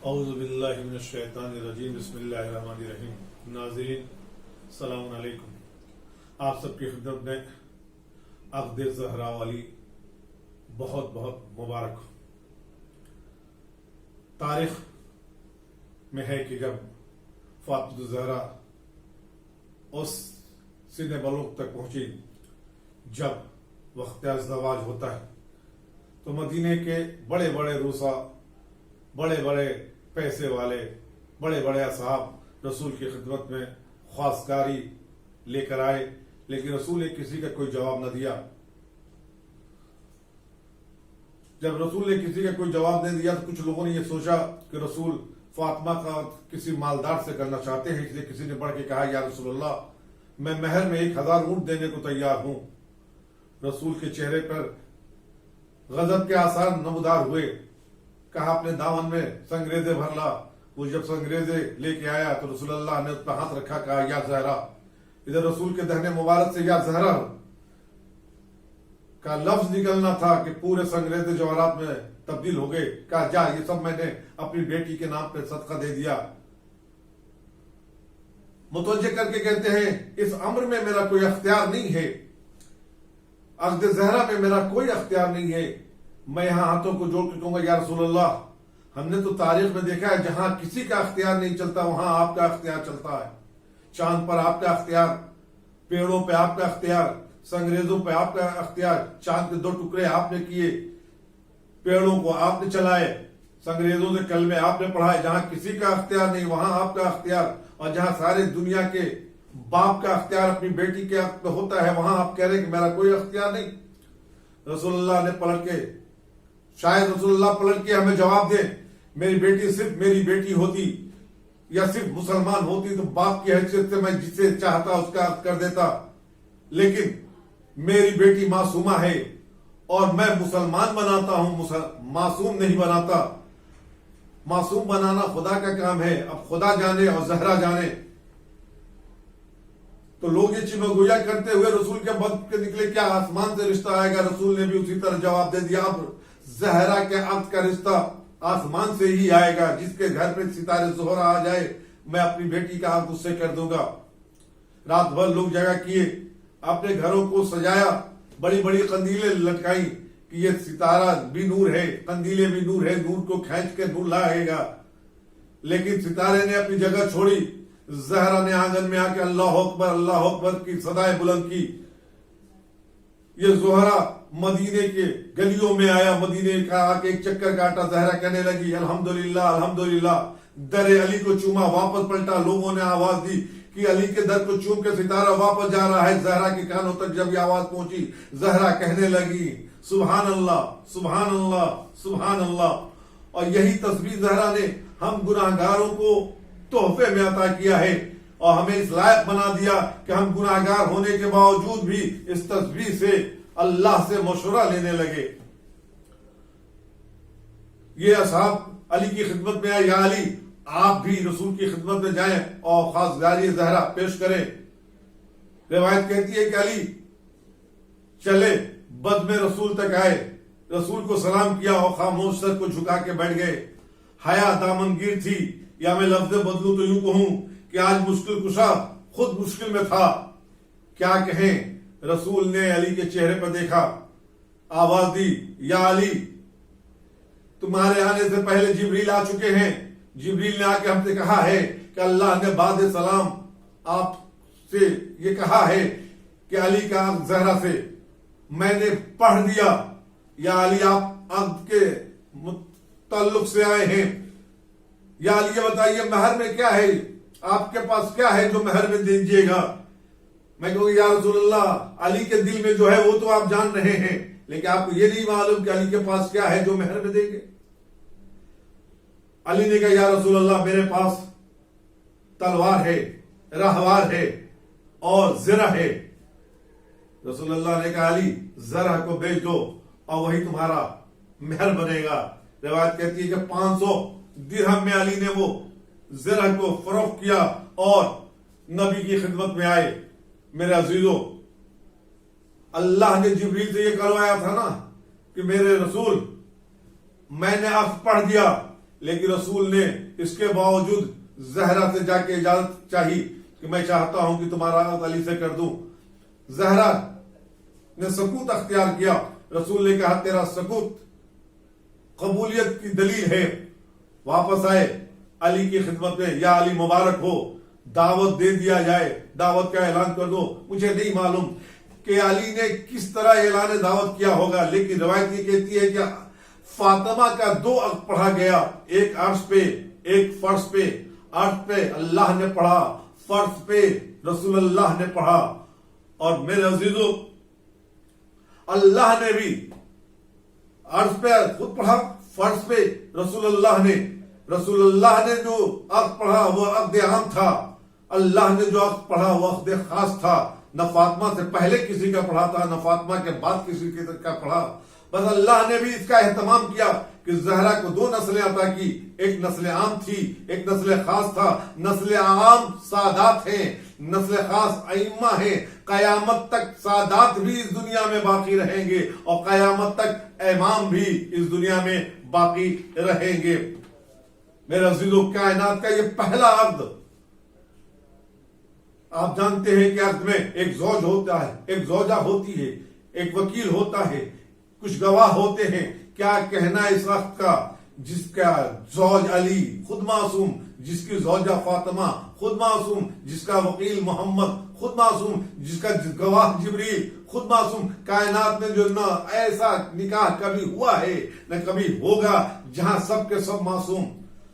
اعوذ باللہ من الشیطان الرجیم بسم اللہ الرحمن الرحیم۔ ناظرین السلام علیکم۔ آپ سب کی خدمت میں عقد زہرا والی بہت بہت مبارک ہو۔ تاریخ میں ہے کہ جب فاطمہ الزہرا اس سن بلوغ تک پہنچی جب وقت ازدواج ہوتا ہے تو مدینے کے بڑے بڑے روسا، بڑے بڑے پیسے والے، بڑے بڑے اصحاب رسول کی خدمت میں خواستگاری لے کر آئے، لیکن رسول نے کسی کا کوئی جواب نہ دیا۔ جب رسول نے کسی کا کوئی جواب نہیں دیا تو کچھ لوگوں نے یہ سوچا کہ رسول فاطمہ کا کسی مالدار سے کرنا چاہتے ہیں، اس لیے کسی نے بڑھ کے کہا یا رسول اللہ میں مہر میں 1000 اونٹ دینے کو تیار ہوں۔ رسول کے چہرے پر غضب کے آثار نمودار ہوئے، کہا اپنے دامن میں سنگریزے بھر لا۔ وہ جب سنگریزے لے کے آیا تو رسول اللہ نے اس پر ہاتھ رکھا، کہا یا زہرا۔ ادھر رسول کے دہنے مبارک سے یا زہرا کا لفظ نکلنا تھا کہ پورے سنگریزے جواہرات میں تبدیل ہو گئے۔ کہا جا، یہ سب میں نے اپنی بیٹی کے نام پہ صدقہ دے دیا۔ متوجہ کر کے کہتے ہیں اس امر میں میرا کوئی اختیار نہیں ہے، عقد زہرا میں میرا کوئی اختیار نہیں ہے۔ میں یہاں ہاتھوں کو جوڑ کے کہوں گا یا رسول اللہ ہم نے تو تاریخ میں دیکھا ہے جہاں کسی کا اختیار نہیں چلتا وہاں آپ کا اختیار چلتا ہے۔ چاند پر آپ کا اختیار، پیڑوں پہ آپ کا اختیار، سنگریزوں پہ آپ کا اختیار۔ چاند کے 2 ٹکڑے آپ نے کیے، پیڑوں کو آپ نے چلائے، سنگریزوں سے کلمے آپ نے پڑھائے۔ جہاں کسی کا اختیار نہیں وہاں آپ کا اختیار، اور جہاں سارے دنیا کے باپ کا اختیار اپنی بیٹی کے حق پہ ہوتا ہے وہاں آپ کہہ رہے کہ میرا کوئی اختیار نہیں۔ رسول اللہ نے پلٹ کے، شاید رسول اللہ پلٹ کے ہمیں جواب دے، میری بیٹی صرف میری بیٹی ہوتی یا صرف مسلمان ہوتی تو باپ کی حیثیت سے میں جسے چاہتا اس کا عقد کر دیتا، لیکن میری بیٹی معصومہ ہے اور میں مسلمان بناتا ہوں، معصوم نہیں بناتا۔ معصوم بنانا خدا کا کام ہے، اب خدا جانے اور زہرا جانے۔ تو لوگ یہ چمگویا کرتے ہوئے رسول کے وقت کے نکلے کیا آسمان سے رشتہ آئے گا؟ رسول نے بھی اسی طرح جواب دے دیا، اب زہرا کے عقد کا رشتہ آسمان سے ہی آئے گا۔ جس کے گھر پہ ستارے زہرا آ جائے میں اپنی بیٹی کا عقد اس سے کر دوں گا۔ رات بھر لوگ جگہ کیے، اپنے گھروں کو سجایا، بڑی بڑی قندیلیں لٹکائی کہ یہ ستارہ بھی نور ہے، قندیلیں بھی نور ہے، نور کو کھینچ کے نور لائے گا۔ لیکن ستارے نے اپنی جگہ چھوڑی، زہرا نے آنگن میں آ کے اللہ اکبر کی صدائیں بلند کی۔ یہ زہرا مدینے کے گلیوں میں آیا، مدینے کا آ کے ایک چکر کاٹا، زہرا کہنے لگی الحمدللہ الحمدللہ۔ در علی کو چوما، واپس پلٹا، لوگوں نے آواز دی کہ علی کے در کو چوم کے ستارہ واپس جا رہا ہے۔ زہرا کے کانوں تک جب یہ آواز پہنچی، زہرا کہنے لگی سبحان اللہ سبحان اللہ سبحان اللہ۔ اور یہی تسبیح زہرا نے ہم گناہگاروں کو تحفے میں عطا کیا ہے اور ہمیں اس لائق بنا دیا کہ ہم گناہگار ہونے کے باوجود بھی اس تسبیح سے اللہ سے مشورہ لینے لگے۔ یہ اصحاب علی کی خدمت میں آئے، یا علی آپ بھی رسول کی خدمت میں جائیں اور خواستگاری زہرا پیش کریں۔ روایت کہتی ہے کہ علی چلے، بد میں رسول تک آئے، رسول کو سلام کیا اور خاموش سر کو جھکا کے بیٹھ گئے۔ حیا دامنگیر تھی، یا میں لفظ بدلوں تو یوں کہوں کہ آج مشکل کشا خود مشکل میں تھا۔ کیا کہیں، رسول نے علی کے چہرے پر دیکھا، آواز دی یا علی تمہارے آنے سے پہلے جبریل آ چکے ہیں۔ جبریل نے آ کے ہم سے کہا ہے کہ اللہ نے بعد سلام آپ سے یہ کہا ہے کہ علی کا عقد زہرا سے میں نے پڑھ دیا۔ یا علی آپ عقد کے تعلق سے آئے ہیں، یا علی یہ بتائیے مہر میں کیا ہے، آپ کے پاس کیا ہے جو مہر میں دیجیے گا؟ میں کہوں یا رسول اللہ علی کے دل میں جو ہے وہ تو آپ جان رہے ہیں، لیکن آپ کو یہ نہیں معلوم کہ علی کے پاس کیا ہے جو مہر میں دیں گے۔ علی نے کہا یا رسول اللہ میرے پاس تلوار ہے، رہوار ہے اور زرہ ہے۔ رسول اللہ نے کہا علی زرہ کو بیچ دو اور وہی تمہارا مہر بنے گا۔ روایت کہتی ہے کہ 500 درہم میں علی نے وہ زرہ کو فروخت کیا اور نبی کی خدمت میں آئے۔ میرے عزیزو، اللہ نے جبریل سے یہ کروایا تھا نا کہ میرے رسول میں نے عقد پڑھ دیا لیکن رسول نے اس کے باوجود زہرا سے جا کے اجازت چاہی کہ میں چاہتا ہوں کہ تمہارا عہد علی سے کر دوں. زہرا نے سکوت اختیار کیا. رسول نے کہا تیرا سکوت قبولیت کی دلیل ہے. واپس آئے علی کی خدمت میں. یا علی مبارک ہو, دعوت دے دیا جائے, دعوت کا اعلان کر دو. مجھے نہیں معلوم کہ علی نے کس طرح اعلان دعوت کیا ہوگا, لیکن روایت یہ کہتی ہے کہ فاطمہ کا 2 عقد پڑھا گیا, ایک عرش پہ ایک فرش پہ. عرش پہ اللہ نے پڑھا, فرش پہ رسول اللہ نے پڑھا. اور میرے عزیزو, اللہ نے بھی عرش پہ خود پڑھا, فرش پہ رسول اللہ نے. رسول اللہ نے جو عقد پڑھا وہ عقد عام تھا, اللہ نے جو عقد پڑھا وہ عقد خاص تھا. نہ فاطمہ سے پہلے کسی کا پڑھا تھا, نہ فاطمہ کے بعد کسی کا پڑھا. بس اللہ نے بھی اس کا اہتمام کیا کہ زہرا کو 2 نسلیں عطا کی. ایک نسل عام تھی, ایک نسل خاص تھا. نسل عام سادات ہیں, نسل خاص ائمہ ہیں. قیامت تک سادات بھی اس دنیا میں باقی رہیں گے, اور قیامت تک امام بھی اس دنیا میں باقی رہیں گے. میرے عزیزو, کائنات کا یہ پہلا عقد. آپ جانتے ہیں کہ عقد میں ایک زوج ہوتا ہے, ایک زوجہ ہوتی ہے, ایک وکیل ہوتا ہے, کچھ گواہ ہوتے ہیں. کیا کہنا اس عقد کا, جس کا زوج علی خود معصوم, جس کی زوجہ فاطمہ خود معصوم, جس کا وکیل محمد خود معصوم, جس کا گواہ جبریل خود معصوم. کائنات میں جو نہ ایسا نکاح کبھی ہوا ہے نہ کبھی ہوگا جہاں سب کے سب معصوم.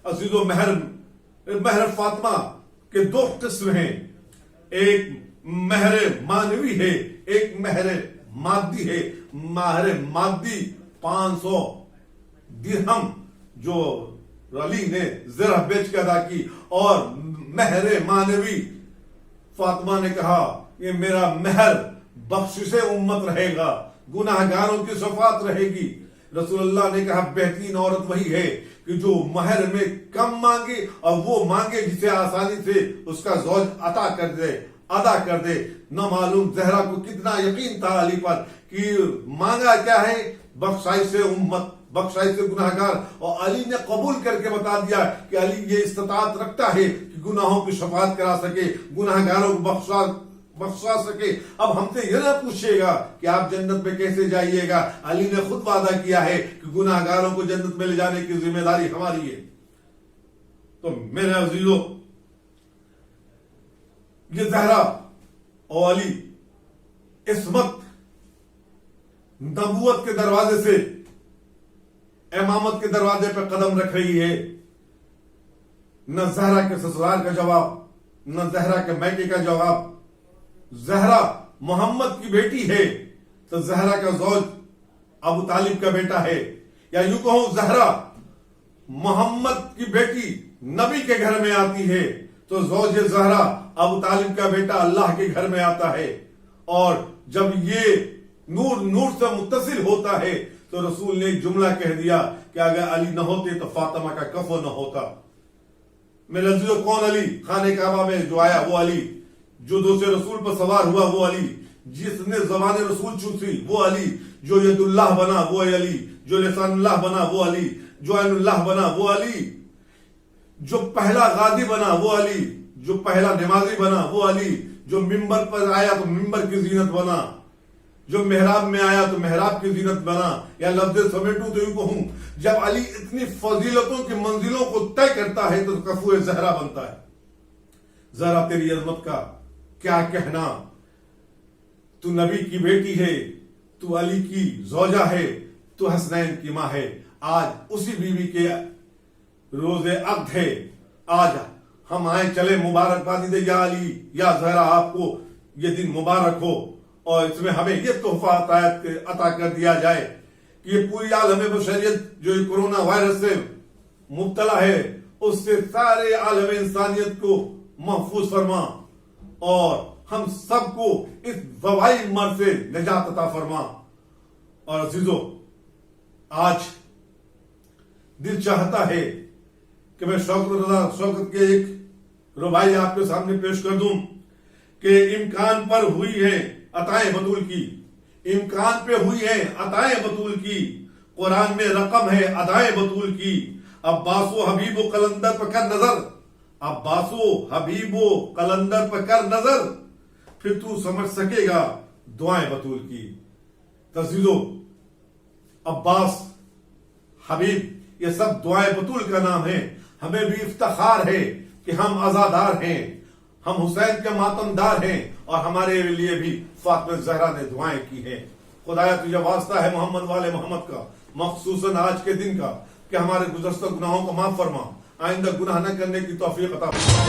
عزیزو, مہر فاطمہ کے 2 قسم ہیں. ایک مہر مانوی ہے, ایک مہر مادی ہے. مہر مادی 500 درہم جو علی نے زرہ بیچ کے ادا کی, اور مہر مانوی فاطمہ نے کہا یہ میرا مہر بخشش امت رہے گا, گناہگاروں کی شفاعت رہے گی. رسول اللہ نے کہا بہترین عورت وہی ہے کہ جو مہر میں کم مانگے اور وہ مانگے جسے آسانی سے اس کا زوج عطا کر دے, ادا کر دے. نہ معلوم زہرا کو کتنا یقین تھا علی پر کہ مانگا کیا ہے, بخشائش سے امت, بخشائش سے گناہگار. اور علی نے قبول کر کے بتا دیا کہ علی یہ استطاعت رکھتا ہے کہ گناہوں کی شفاعت کرا سکے, گناہگاروں کو بخشا سکے. اب ہم سے یہ نہ پوچھے گا کہ آپ جنت میں کیسے جائیے گا. علی نے خود وعدہ کیا ہے کہ گناہگاروں کو جنت میں لے جانے کی ذمہ داری ہماری ہے. تو میرے عزیزو, یہ زہرا اور علی عصمت نبوت کے دروازے سے امامت کے دروازے پہ قدم رکھ رہی ہے. نہ زہرا کے سسرال کا جواب, نہ زہرا کے میکے کا جواب. زہرا محمد کی بیٹی ہے تو زہرا کا زوج ابو طالب کا بیٹا ہے, یا یوں کہوں زہرا محمد کی بیٹی نبی کے گھر میں آتی ہے تو زوج زہرا ابو طالب کا بیٹا اللہ کے گھر میں آتا ہے. اور جب یہ نور سے متصل ہوتا ہے تو رسول نے ایک جملہ کہہ دیا کہ اگر علی نہ ہوتے تو فاطمہ کا کفن نہ ہوتا. میرے عزیزو, کون علی؟ خانہ کعبہ میں جو آیا وہ علی, جو دوسرے رسول پر سوار ہوا وہ علی, جس نے زبان رسول چوسی وہ علی, جو ید اللہ بنا وہ علی, جو لسان اللہ بنا وہ علی, جو عین اللہ بنا وہ علی, جو پہلا غازی بنا وہ علی, جو پہلا نمازی بنا وہ علی, جو ممبر پر آیا تو ممبر کی زینت بنا, جو محراب میں آیا تو محراب کی زینت بنا. یا لفظ سمیٹوں تو یوں کہوں, جب علی اتنی فضیلتوں کی منزلوں کو طے کرتا ہے تو کفو زہرا بنتا ہے. زہرا تیری عظمت کا کیا کہنا, تو نبی کی بیٹی ہے, تو علی کی زوجہ ہے, تو حسنین کی ماں ہے. آج اسی بیوی کے روز عقد ہے. آج ہم آئے چلے مبارکبادی دے, یا علی یا زہرا آپ کو یہ دن مبارک ہو, اور اس میں ہمیں یہ تحفہ عطا کر دیا جائے کہ یہ پوری عالم بشریت جو کورونا وائرس سے مبتلا ہے اس سے سارے عالم انسانیت کو محفوظ فرما, اور ہم سب کو اس وبائی مرض سے نجات عطا فرما. اور عزیزو, آج دل چاہتا ہے کہ میں شوکت کے ایک ربائی آپ کے سامنے پیش کر دوں کہ امکان پر ہوئی ہے عطائیں بطول کی, امکان پہ ہوئی ہے عطائیں بطول کی, قرآن میں رقم ہے ادائیں بطول کی, عباسو حبیبو قلندر پر کر نظر، عباسو حبیبو قلندر پر کر نظر، پھر تو سمجھ سکے گا دعائیں بطول کی۔ عزیزو، عباس، حبیب، یہ سب دعائیں بطول کا نام ہے۔ ہمیں بھی افتخار ہے کہ ہم عزادار ہیں، ہم حسین کے ماتم دار ہیں، اور ہمارے لیے بھی فاطمہ زہرا نے دعائیں کی ہیں۔ خدایا تجھے واسطہ ہے محمد والے محمد کا، مخصوصاً آج کے دن کا، کہ ہمارے گزشتہ گناہوں کو معاف فرما، آئندہ گناہ نہ کرنے کی توفیق عطا فرما۔